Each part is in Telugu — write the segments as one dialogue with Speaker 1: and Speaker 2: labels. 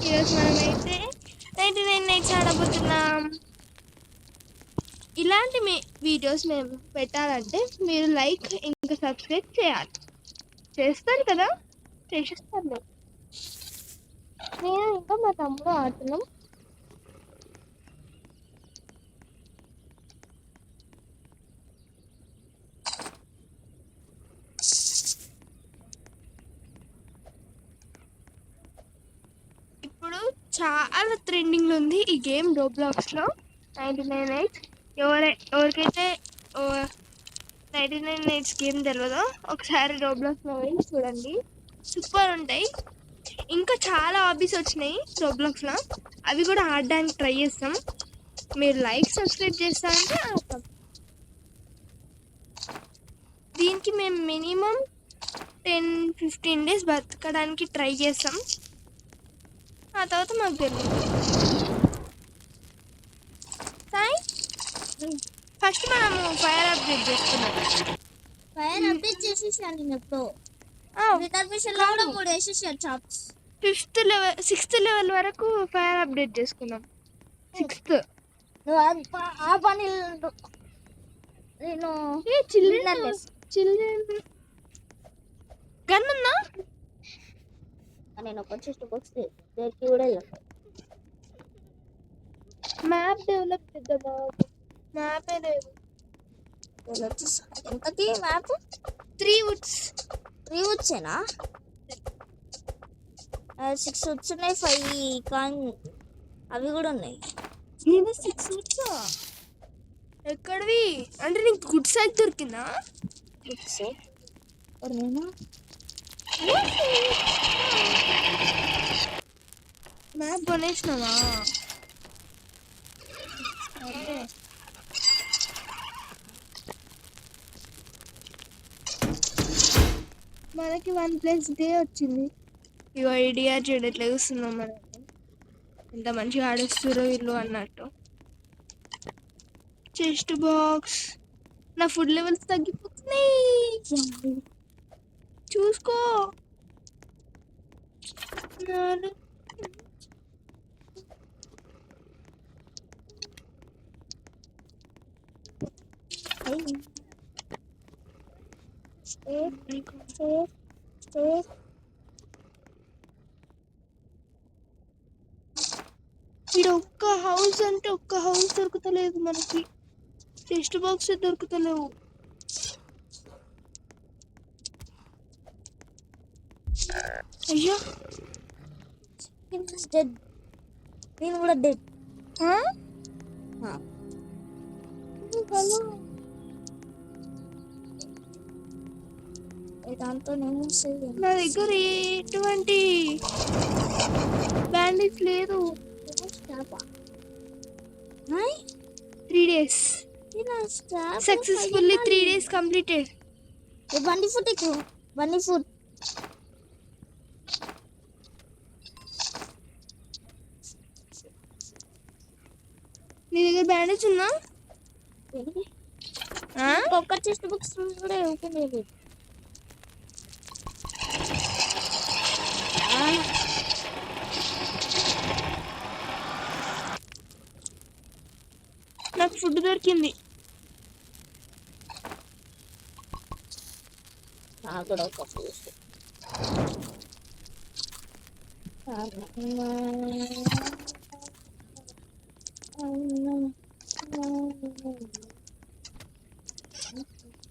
Speaker 1: ఈరోజు మనమైతే 99 నైట్స్ ఆడబోతున్నాం. ఇలాంటి వీడియోస్ మేము పెట్టాలంటే మీరు లైక్ ఇంకా సబ్స్క్రైబ్ చేయాలి. చేస్తారు కదా, చేసేస్తాను. నేను ఇంకా మా తమ్ముడు ఆడుతున్నాం. ఇప్పుడు చాలా ట్రెండింగ్లో ఉంది ఈ గేమ్ రోబ్లాక్స్లో 99 నైట్స్. ఎవరికైతే 99 నైట్స్ గేమ్ తెలియదో ఒకసారి రోబ్లాక్స్లో వెళ్ళి చూడండి, సూపర్ ఉంటాయి. ఇంకా చాలా హాబీస్ వచ్చినాయి రోబ్లాక్స్లో, అవి కూడా ఆడడానికి ట్రై చేస్తాం. మీరు లైక్ సబ్స్క్రైబ్ చేస్తారంటే ఆడతాం. దీనికి మేము మినిమం 10-15 డేస్ బతకడానికి ట్రై చేస్తాం. ఆ తర్వాత మాకు తెలియదు. ఫస్ట్ మనము ఫైర్ అప్డేట్ చేసుకున్నాం.
Speaker 2: ఫైర్ అప్డేట్ చేసేసాను నేను ఎప్పుడు. రికర్వేషన్లో కూడా 3 వేసేసాను చాప్స్.
Speaker 1: 6th లెవెల్ వరకు ఫైర్ అప్డేట్ చేసుకున్నాం. 6th
Speaker 2: ఆ పని నేను
Speaker 1: చిల్డ్రన్ గన్ ఉందా?
Speaker 2: నేను ఒక చెస్ట్ బాక్స్ దేనికి కూడా
Speaker 1: మ్యాప్ డెవలప్ చేద్దామా? మ్యాపే లేదు.
Speaker 2: ఎంతకి మ్యాప్?
Speaker 1: 3 woods.
Speaker 2: 3 woods ఏనా? 6 woods ఉన్నాయి, 5 కానీ అవి కూడా ఉన్నాయి.
Speaker 1: 6 woods ఎక్కడివి? అంటే నీకు గుడ్ సైజ్ దొరికిందా?
Speaker 2: గుడ్స్
Speaker 1: మ్యాప్ కొనేసినావా? మనకి 1+ డే వచ్చింది. ఇగో ఐడియా చూడు ఎట్లా చూస్తున్నాం మనం, ఎంత మంచిగా ఆడేస్తుర్రో వీళ్ళు అన్నట్టు. Chest box. నా ఫుడ్ లెవెల్స్ తగ్గిపోతున్నాయి, చూసుకో. ఇక్కడ ఒక్క హౌస్ అంటే ఒక్క హౌస్ దొరుకుతలేదు మనకి. చెస్ట్ బాక్స్ దొరుకుతలేవు. అయ్యా
Speaker 2: డెడ్. నేను కూడా డెడ్. దాంతో నేను
Speaker 1: నా దగ్గర ఎటువంటి బ్యాండేజ్ లేదు. 3 days సక్సెస్ఫుల్లీ 3 days కంప్లీటెడ్.
Speaker 2: బండి ఫుట్ ఎక్కువ, బండి ఫుట్.
Speaker 1: నీ దగ్గర బ్యాండేజ్ ఉందా?
Speaker 2: ఒక్క చెస్ట్ బాక్స్ కూడా ఓపెన్ చేయలేదు.
Speaker 1: నాకు ఫుడ్ దొరికింది.
Speaker 2: కూడా ఒక ఫుడ్.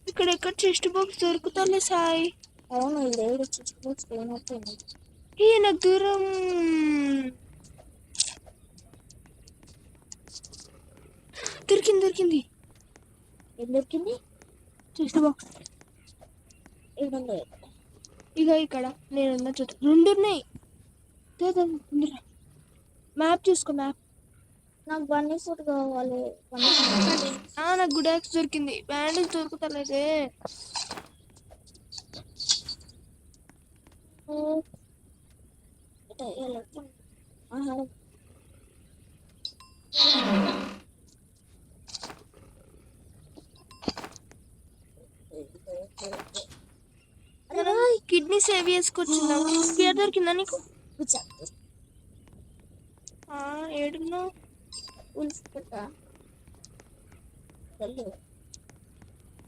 Speaker 1: ఇక్కడ చెస్ట్ బాక్స్ దొరుకుతాలే సాయి.
Speaker 2: అవును, లేదు చెస్ట్ బాక్స్ పోయినట్టు.
Speaker 1: నాకు దూరం. దొరికింది.
Speaker 2: ఏం దొరికింది?
Speaker 1: Chest box.
Speaker 2: ఏముంది?
Speaker 1: ఇక ఇక్కడ నేనున్న చోట 2 ఉన్నాయి. మ్యాప్ చూసుకో, మ్యాప్.
Speaker 2: నాకు బండి ఫుడ్ కావాలి.
Speaker 1: నాకు గుడ్ యాక్స్ దొరికింది, బ్యాండేజ్ దొరుకుతలేదే. కిడ్నీ సేవ్ చేసుకోవచ్చు. స్పేర్ దొరికిందా నీకు? ఏడున్నావు?
Speaker 2: ఉల్ఫ్ పెట్టా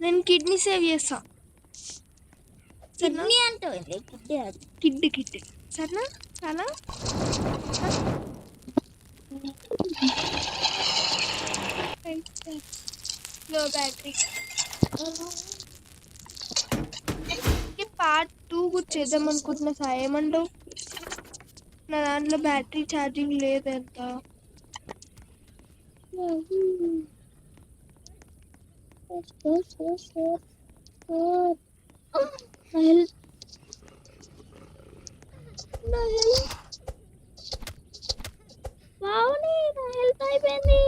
Speaker 1: నేను కిడ్నీ సేవ్ చేస్తా. సరేనా?
Speaker 2: కిడ్నీ అంటే కిడ్నీ అది
Speaker 1: కిడ్ సరేనా? చాలా లో బ్యాటరీ. పార్ట్ 2 కూడా చేద్దాం అనుకుంటున్నా. సాయి ఏమంటావు? నా దాంట్లో బ్యాటరీ ఛార్జింగ్ లేదు ఎంత.
Speaker 2: బావుని నా హెల్త్ అయిపోయింది.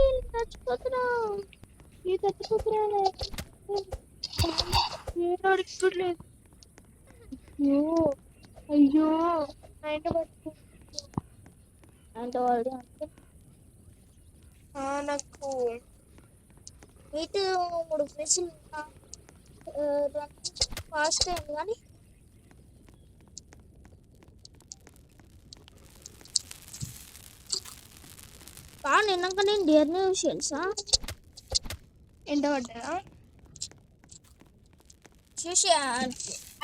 Speaker 2: చచ్చిపోతున్నా
Speaker 1: ఏడోడికి కూడా లేదు. అయ్యో
Speaker 2: అంటే వాళ్ళు
Speaker 1: నాకు
Speaker 2: మీట్ 3 ఫినిషింగ్ ఫాస్ట్ అయింది కానీ బాగా నిన్నాక నేను డియర్ని తెలుసా
Speaker 1: ఎండ పడ్డా
Speaker 2: చూసి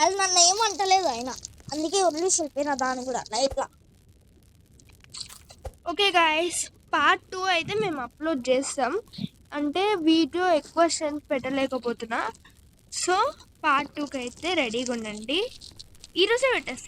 Speaker 2: అది నన్ను ఏమంటలేదు ఆయన, అందుకే వదిలేసి వెళ్ళిపోయినా దాన్ని కూడా లైట్గా.
Speaker 1: ఓకే గాయస్, పార్ట్ 2 అయితే మేము అప్లోడ్ చేస్తాం. అంటే వీడియో ఎక్కువ స్ట్రెంత్ పెట్టలేకపోతున్నా. సో పార్ట్ 2కి అయితే రెడీగా ఉండండి. ఈరోజే పెట్టేస్తాం.